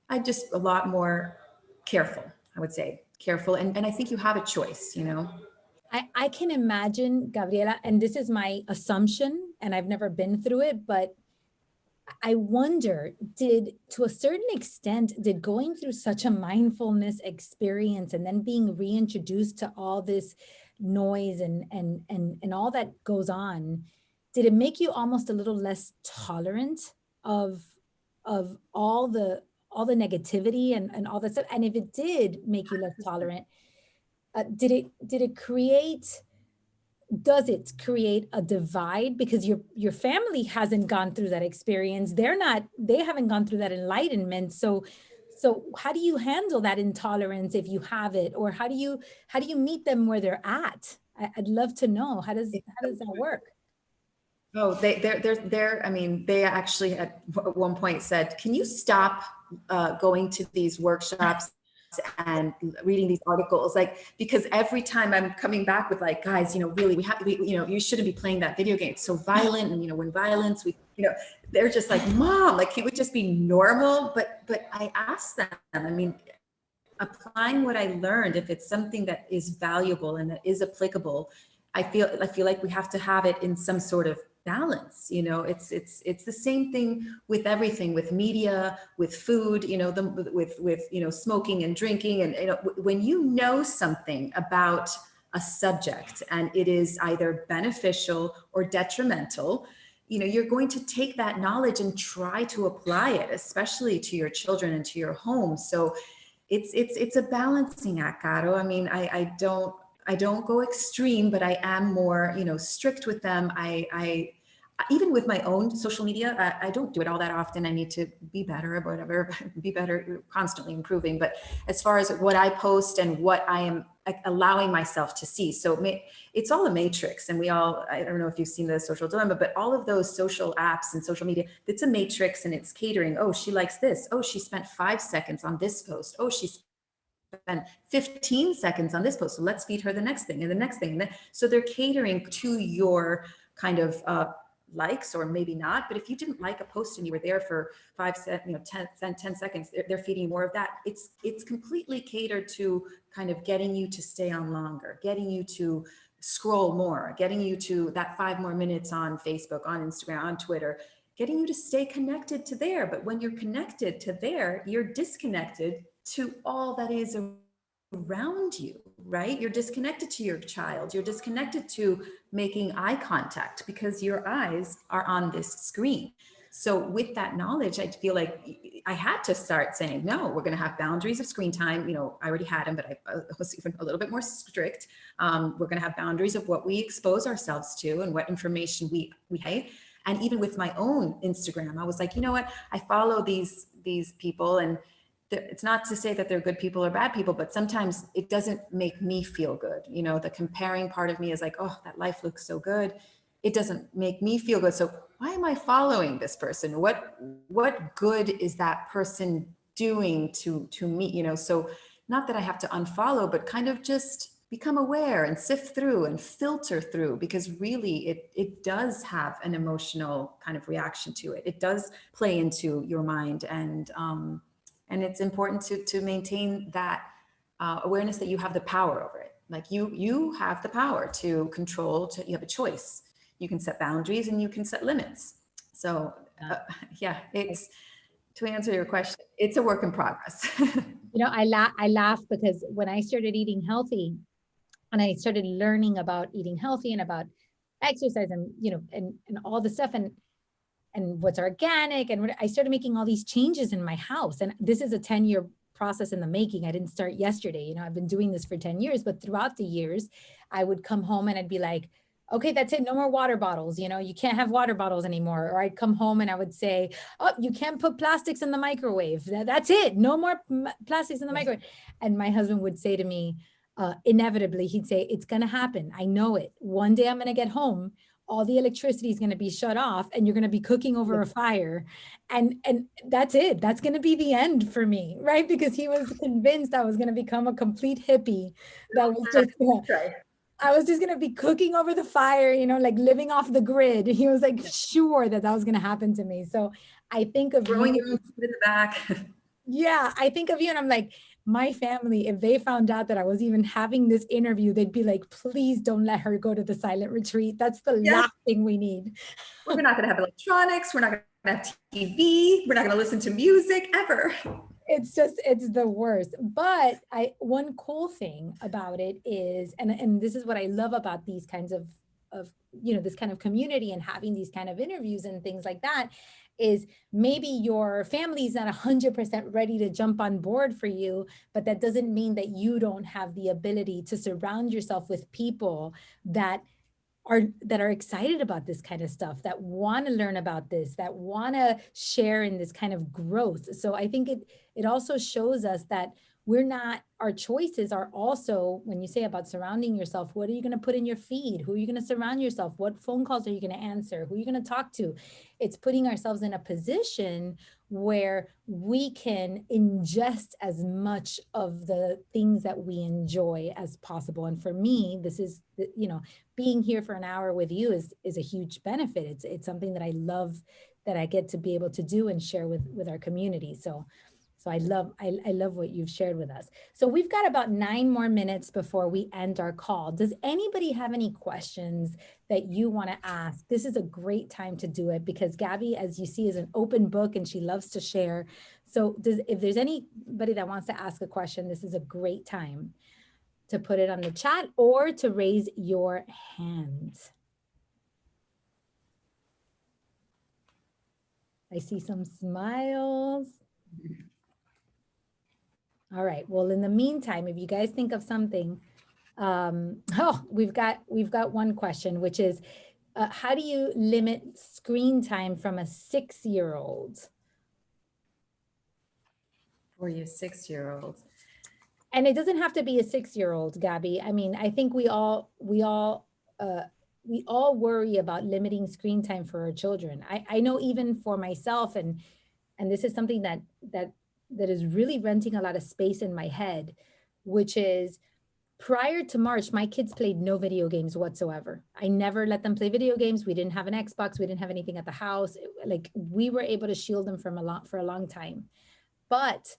[SPEAKER 2] I'm just a lot more careful, I would say. Careful. And I think you have a choice,
[SPEAKER 1] I can imagine, Gabriela, and this is my assumption, and I've never been through it, but I wonder, to a certain extent, did going through such a mindfulness experience and then being reintroduced to all this noise and all that goes on, did it make you almost a little less tolerant of all the negativity and all that stuff? And if it did make you less tolerant, does it create a divide because your family hasn't gone through that experience? They haven't gone through that enlightenment. So how do you handle that intolerance if you have it, or how do you meet them where they're at? I'd love to know, how does that work?
[SPEAKER 2] Oh, I mean, they actually at one point said, can you stop going to these workshops and reading these articles? Like, because every time I'm coming back with like, guys, really, you shouldn't be playing that video game. It's so violent. And, when violence, they're just like, Mom, like, it would just be normal. But I asked them, I mean, applying what I learned, if it's something that is valuable and that is applicable, I feel like we have to have it in some sort of balance. It's the same thing with everything, with media, with food, with smoking and drinking. And when you know something about a subject and it is either beneficial or detrimental, you're going to take that knowledge and try to apply it, especially to your children and to your home. So it's a balancing act, Caro. I mean, I don't go extreme, but I am more, strict with them. I even with my own social media, I don't do it all that often. I need to be better or whatever, be better, constantly improving. But as far as what I post and what I am allowing myself to see, so it's all a matrix. And I don't know if you've seen the Social Dilemma, but all of those social apps and social media, it's a matrix and it's catering. Oh, she likes this. Oh, she spent 5 seconds on this post. Oh, she spent 15 seconds on this post. So let's feed her the next thing and the next thing. So they're catering to your kind of likes, or maybe not. But if you didn't like a post and you were there for 10 seconds, they're feeding you more of that. It's completely catered to kind of getting you to stay on longer, getting you to scroll more, getting you to that 5 more minutes on Facebook, on Instagram, on Twitter, getting you to stay connected to there. But when you're connected to there, you're disconnected to all that is around you, right? You're disconnected to your child. You're disconnected to making eye contact because your eyes are on this screen. So with that knowledge, I feel like I had to start saying, no, we're going to have boundaries of screen time. I already had them, but I was even a little bit more strict. We're going to have boundaries of what we expose ourselves to and what information we hate. And even with my own Instagram, I was like, you know what? I follow these people, and it's not to say that they're good people or bad people, but sometimes it doesn't make me feel good. The comparing part of me is like, oh, that life looks so good. It doesn't make me feel good. So why am I following this person? What good is that person doing to me? So not that I have to unfollow, but kind of just become aware and sift through and filter through, because really it does have an emotional kind of reaction to it. It does play into your mind, and it's important to maintain that awareness that you have the power over it. Like you have the power to control, you have a choice. You can set boundaries and you can set limits. So yeah, it's, to answer your question, it's a work in progress.
[SPEAKER 1] I laugh because when I started eating healthy and I started learning about eating healthy and about exercise and, and all the stuff and what's organic. And I started making all these changes in my house. And this is a 10-year process in the making. I didn't start yesterday. I've been doing this for 10 years, but throughout the years, I would come home and I'd be like, okay, that's it. No more water bottles. You can't have water bottles anymore. Or I'd come home and I would say, oh, you can't put plastics in the microwave. That's it. No more plastics in the microwave. And my husband would say to me, inevitably, he'd say, it's going to happen. I know it. One day I'm going to get home, all the electricity is going to be shut off and you're going to be cooking over a fire. And that's it. That's going to be the end for me, right? Because he was convinced I was going to become a complete hippie. That was just, I was just going to be cooking over the fire, like living off the grid. He was like, sure that was going to happen to me. So I think of
[SPEAKER 2] throwing your own food in the back.
[SPEAKER 1] Yeah, I think of you and I'm like, my family, if they found out that I was even having this interview, they'd be like, please don't let her go to the silent retreat. That's the last thing we need.
[SPEAKER 2] We're not going to have electronics. We're not going to have TV. We're not going to listen to music ever.
[SPEAKER 1] It's the worst. But one cool thing about it is, and this is what I love about these kinds of this kind of community and having these kind of interviews and things like that, is maybe your family is not 100% ready to jump on board for you, but that doesn't mean that you don't have the ability to surround yourself with people that are excited about this kind of stuff, that want to learn about this, that want to share in this kind of growth. So I think it also shows us that our choices are also, when you say about surrounding yourself, what are you going to put in your feed? Who are you going to surround yourself? What phone calls are you going to answer? Who are you going to talk to? It's putting ourselves in a position where we can ingest as much of the things that we enjoy as possible. And for me, this is, being here for an hour with you is a huge benefit. It's something that I love, that I get to be able to do and share with our community. So So I love what you've shared with us. So we've got about 9 more minutes before we end our call. Does anybody have any questions that you want to ask? This is a great time to do it because Gabby, as you see, is an open book and she loves to share. So if there's anybody that wants to ask a question, this is a great time to put it on the chat or to raise your hand. I see some smiles. All right. Well, in the meantime, if you guys think of something, oh, we've got one question, which is, how do you limit screen time from a 6-year-old?
[SPEAKER 2] For your 6-year-old.
[SPEAKER 1] And it doesn't have to be a 6-year-old, Gabby. I mean, I think we all worry about limiting screen time for our children. I know even for myself, and this is something that is really renting a lot of space in my head, which is prior to March, my kids played no video games whatsoever. I never let them play video games. We didn't have an Xbox. We didn't have anything at the house. Like we were able to shield them from for a long time. But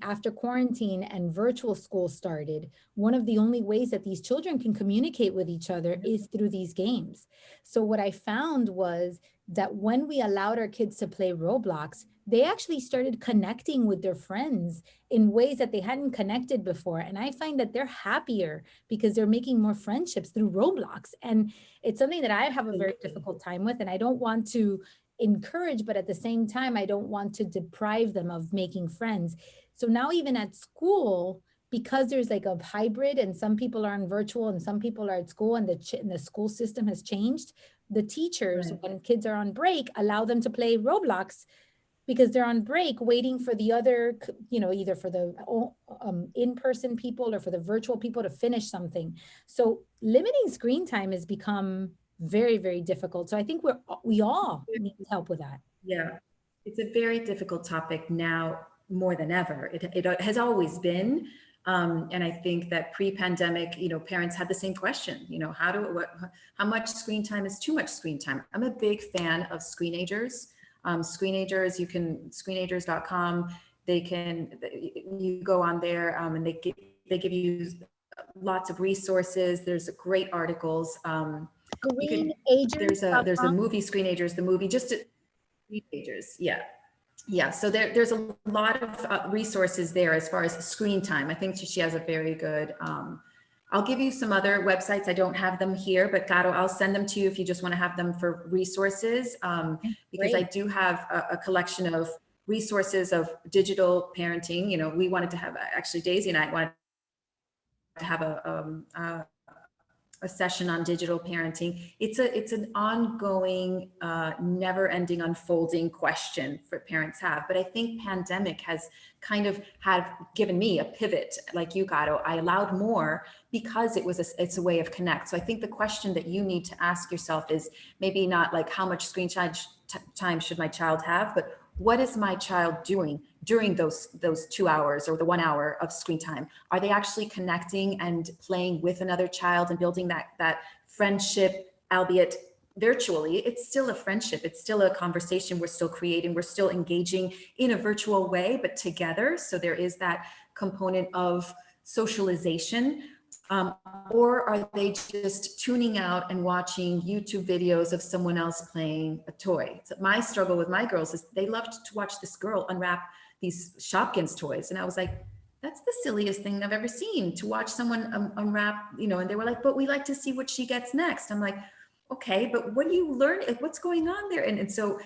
[SPEAKER 1] after quarantine and virtual school started, one of the only ways that these children can communicate with each other is through these games. So what I found was that when we allowed our kids to play Roblox, they actually started connecting with their friends in ways that they hadn't connected before. And I find that they're happier because they're making more friendships through Roblox. And it's something that I have a very difficult time with, and I don't want to encourage, but at the same time, I don't want to deprive them of making friends. So now even at school, because there's like a hybrid and some people are on virtual and some people are at school and the school system has changed, the teachers, when kids are on break, allow them to play Roblox because they're on break waiting for the other, either for the in-person people or for the virtual people to finish something. So limiting screen time has become very, very difficult. So I think we all need help with that.
[SPEAKER 2] Yeah, it's a very difficult topic now more than ever. It has always been. And I think that pre-pandemic, parents had the same question, how much screen time is too much screen time? I'm a big fan of screenagers. Screenagers.com, you go on there and they give you lots of resources. There's great articles. There's a movie Screenagers, the movie just Screenagers. Yeah. So there's a lot of resources there as far as screen time. I think she has a very good, I'll give you some other websites. I don't have them here, but Gato, I'll send them to you if you just want to have them for resources, because I do have a collection of resources of digital parenting. We wanted to have, actually Daisy and I wanted to have a session on digital parenting. It's an ongoing, never-ending, unfolding question for parents have. But I think pandemic has kind of given me a pivot, like you, Gato. I allowed more because it's a way of connect. So I think the question that you need to ask yourself is maybe not like how much screen time should my child have, but what is my child doing during those 2 hours or the 1 hour of screen time? Are they actually connecting and playing with another child and building that friendship, albeit virtually? It's still a friendship. It's still a conversation we're still creating. We're still engaging in a virtual way, but together. So there is that component of socialization. Or are they just tuning out and watching YouTube videos of someone else playing a toy? So my struggle with my girls is they loved to watch this girl unwrap these Shopkins toys. And I was like, that's the silliest thing I've ever seen, to watch someone unwrap, and they were like, but we like to see what she gets next. I'm like, okay, but what do you learn? What's going on there? And so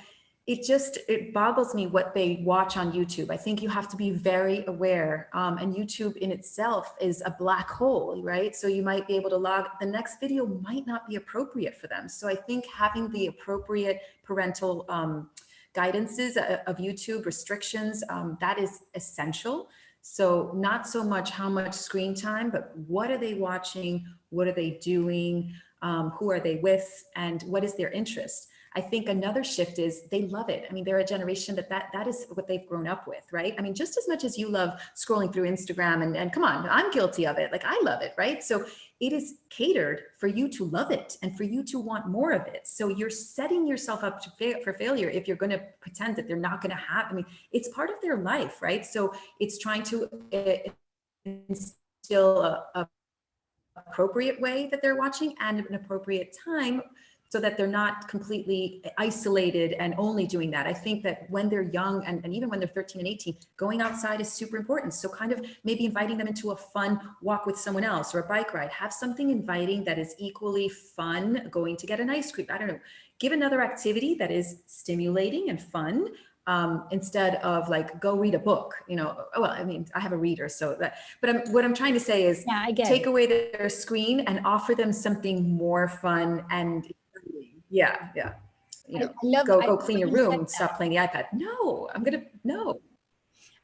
[SPEAKER 2] it boggles me what they watch on YouTube. I think you have to be very aware. And YouTube in itself is a black hole, right? So you might be able to the next video might not be appropriate for them. So I think having the appropriate parental guidances of YouTube restrictions, that is essential. So not so much how much screen time, but what are they watching? What are they doing? Who are they with? And what is their interest? I think another shift is they love it. I mean, they're a generation that is what they've grown up with, right? I mean, just as much as you love scrolling through Instagram, and come on, I'm guilty of it. Like, I love it, right? So it is catered for you to love it and for you to want more of it. So you're setting yourself up for failure if you're going to pretend that they're not going to have. I mean, it's part of their life, right? So it's trying to instill a appropriate way that they're watching and an appropriate time, so that they're not completely isolated and only doing that. I think that when they're young, and even when they're 13 and 18, going outside is super important. So kind of maybe inviting them into a fun walk with someone else or a bike ride. Have something inviting that is equally fun, going to get an ice cream. I don't know. Give another activity that is stimulating and fun, instead of like, go read a book, you know. Well, I mean, I have a reader, so that, but what I'm trying to say is,
[SPEAKER 1] Yeah, I get
[SPEAKER 2] take
[SPEAKER 1] it.
[SPEAKER 2] away their screen and offer them something more fun and yeah, you know,
[SPEAKER 1] I
[SPEAKER 2] go
[SPEAKER 1] love
[SPEAKER 2] clean
[SPEAKER 1] that
[SPEAKER 2] your
[SPEAKER 1] you said
[SPEAKER 2] room,
[SPEAKER 1] that.
[SPEAKER 2] stop playing the iPad. No, no.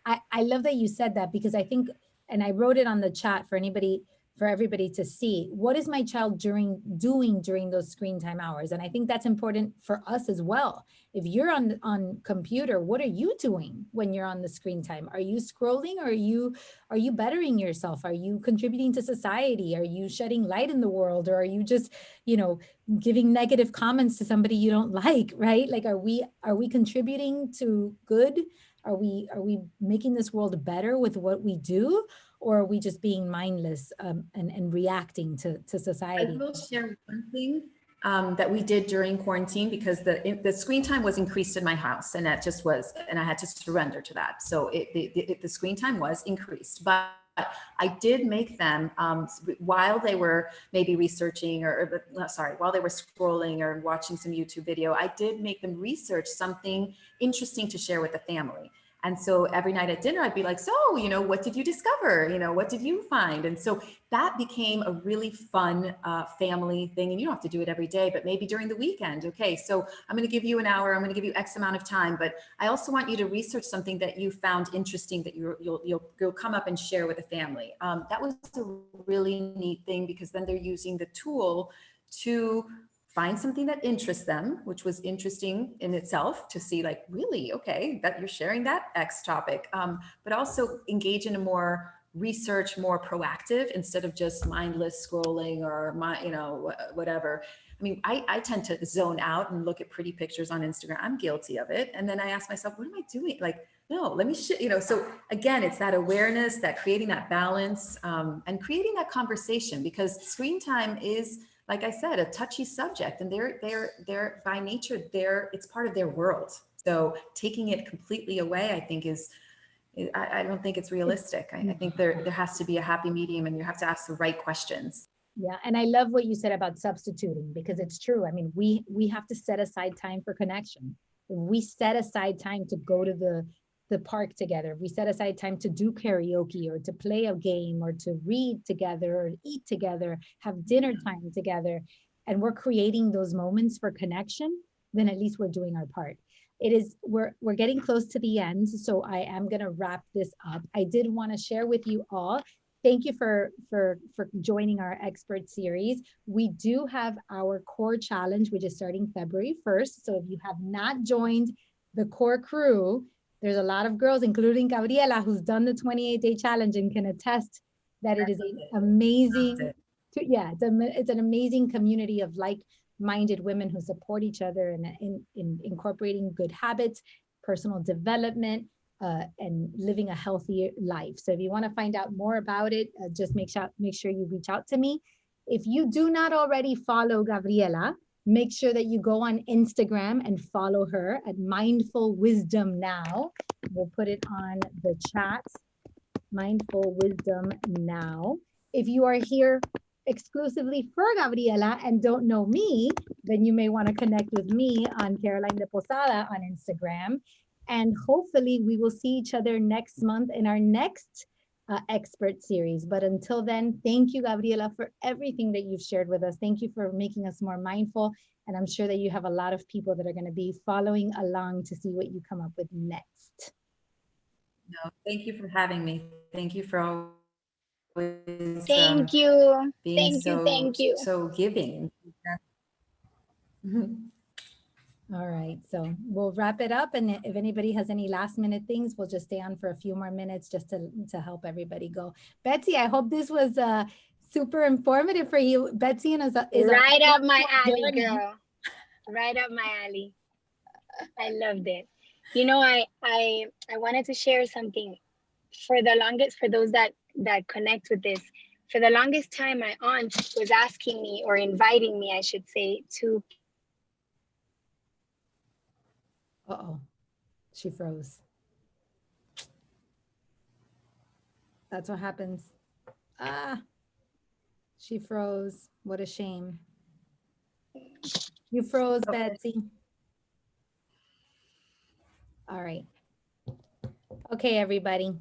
[SPEAKER 1] I love that you said that, because I think, and I wrote it on the chat for anybody, for everybody to see, what is my child doing during those screen time hours? And I think that's important for us as well. If you're on computer, what are you doing when you're on the screen time? Are you scrolling, or are you bettering yourself? Are you contributing to society? Are you shedding light in the world? Or are you just, you know, giving negative comments to somebody you don't like, right? Like, are we contributing to good? Are we making this world better with what we do, or are we just being mindless, and reacting to
[SPEAKER 2] I
[SPEAKER 1] society?
[SPEAKER 2] will share one thing that we did during quarantine, because the screen time was increased in my house, and that just was, and I had to surrender to that. So the screen time was increased, but I did make them, while they were maybe researching, while they were scrolling or watching some YouTube video, I did make them research something interesting to share with the family. And so every night at dinner, I'd be like, so, you know, what did you discover? You know, what did you find? And so that became a really fun family thing. And you don't have to do it every day, but maybe during the weekend. Okay, so I'm going to give you an hour. I'm going to give you X amount of time, but I also want you to research something that you found interesting that you'll come up and share with the family. That was a really neat thing, because then they're using the tool to find something that interests them, which was interesting in itself to see, like, really, okay, that you're sharing that X topic, but also engage in a more research, more proactive, instead of just mindless scrolling or whatever. I mean, I tend to zone out and look at pretty pictures on Instagram. I'm guilty of it. And then I ask myself, what am I doing? Like, no, let me so again, it's that awareness, that creating that balance, and creating that conversation, because screen time is, like I said, a touchy subject, and they're by nature, it's part of their world. So taking it completely away, I think I don't think it's realistic. I think there has to be a happy medium, and you have to ask the right questions.
[SPEAKER 1] Yeah, and I love what you said about substituting, because it's true. I mean, we have to set aside time for connection. We set aside time to go to the park together. We set aside time to do karaoke, or to play a game, or to read together, or eat together, have dinner time together, and we're creating those moments for connection, then at least we're doing our part. It is, we're getting close to the end, so I am going to wrap this up. I did want to share with you all, thank you for joining our expert series. We do have our core challenge, which is starting February 1st. So if you have not joined the core crew, there's a lot of girls, including Gabriela, who's done the 28-day challenge and can attest that it is an amazing, it's an amazing community of like-minded women who support each other in incorporating good habits, personal development, and living a healthier life. So if you want to find out more about it, just make sure you reach out to me. If you do not already follow Gabriela, make sure that you go on Instagram and follow her at Mindful Wisdom Now. We'll put it on the chat, Mindful Wisdom Now. If you are here exclusively for Gabriela and don't know me, then you may want to connect with me on Caroline de Posada on Instagram. And hopefully we will see each other next month in our next expert series. But until then, thank you, Gabriela, for everything that you've shared with us. Thank you for making us more mindful. And I'm sure that you have a lot of people that are going to be following along to see what you come up with next.
[SPEAKER 2] No, thank you for having me. Thank you for always
[SPEAKER 3] Thank you.
[SPEAKER 2] being
[SPEAKER 3] Thank you. Thank you.
[SPEAKER 2] so giving.
[SPEAKER 1] All right, so we'll wrap it up, and if anybody has any last minute things, we'll just stay on for a few more minutes just to help everybody go. Betsy, I hope this was super informative for you. Betsy is a
[SPEAKER 3] Right up my alley,
[SPEAKER 1] journey.
[SPEAKER 3] girl. Right up my alley. I loved it. You know, I wanted to share something. For the longest, for those that connect with this, for the longest time, my aunt was asking me, or inviting me, I should say, to.
[SPEAKER 1] Uh-oh, she froze. That's what happens. Ah, she froze. What a shame. You froze, Betsy. All right. Okay, everybody.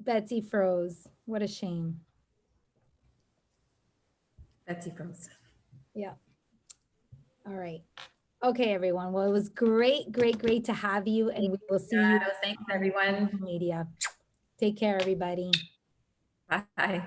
[SPEAKER 1] Betsy froze. What a shame.
[SPEAKER 2] Betsy froze.
[SPEAKER 1] Yeah. All right. Okay, everyone. Well, it was great, great, great to have you, and we will see you
[SPEAKER 2] Thanks,
[SPEAKER 1] on
[SPEAKER 2] everyone.
[SPEAKER 1] social media. Take care, everybody.
[SPEAKER 2] Bye.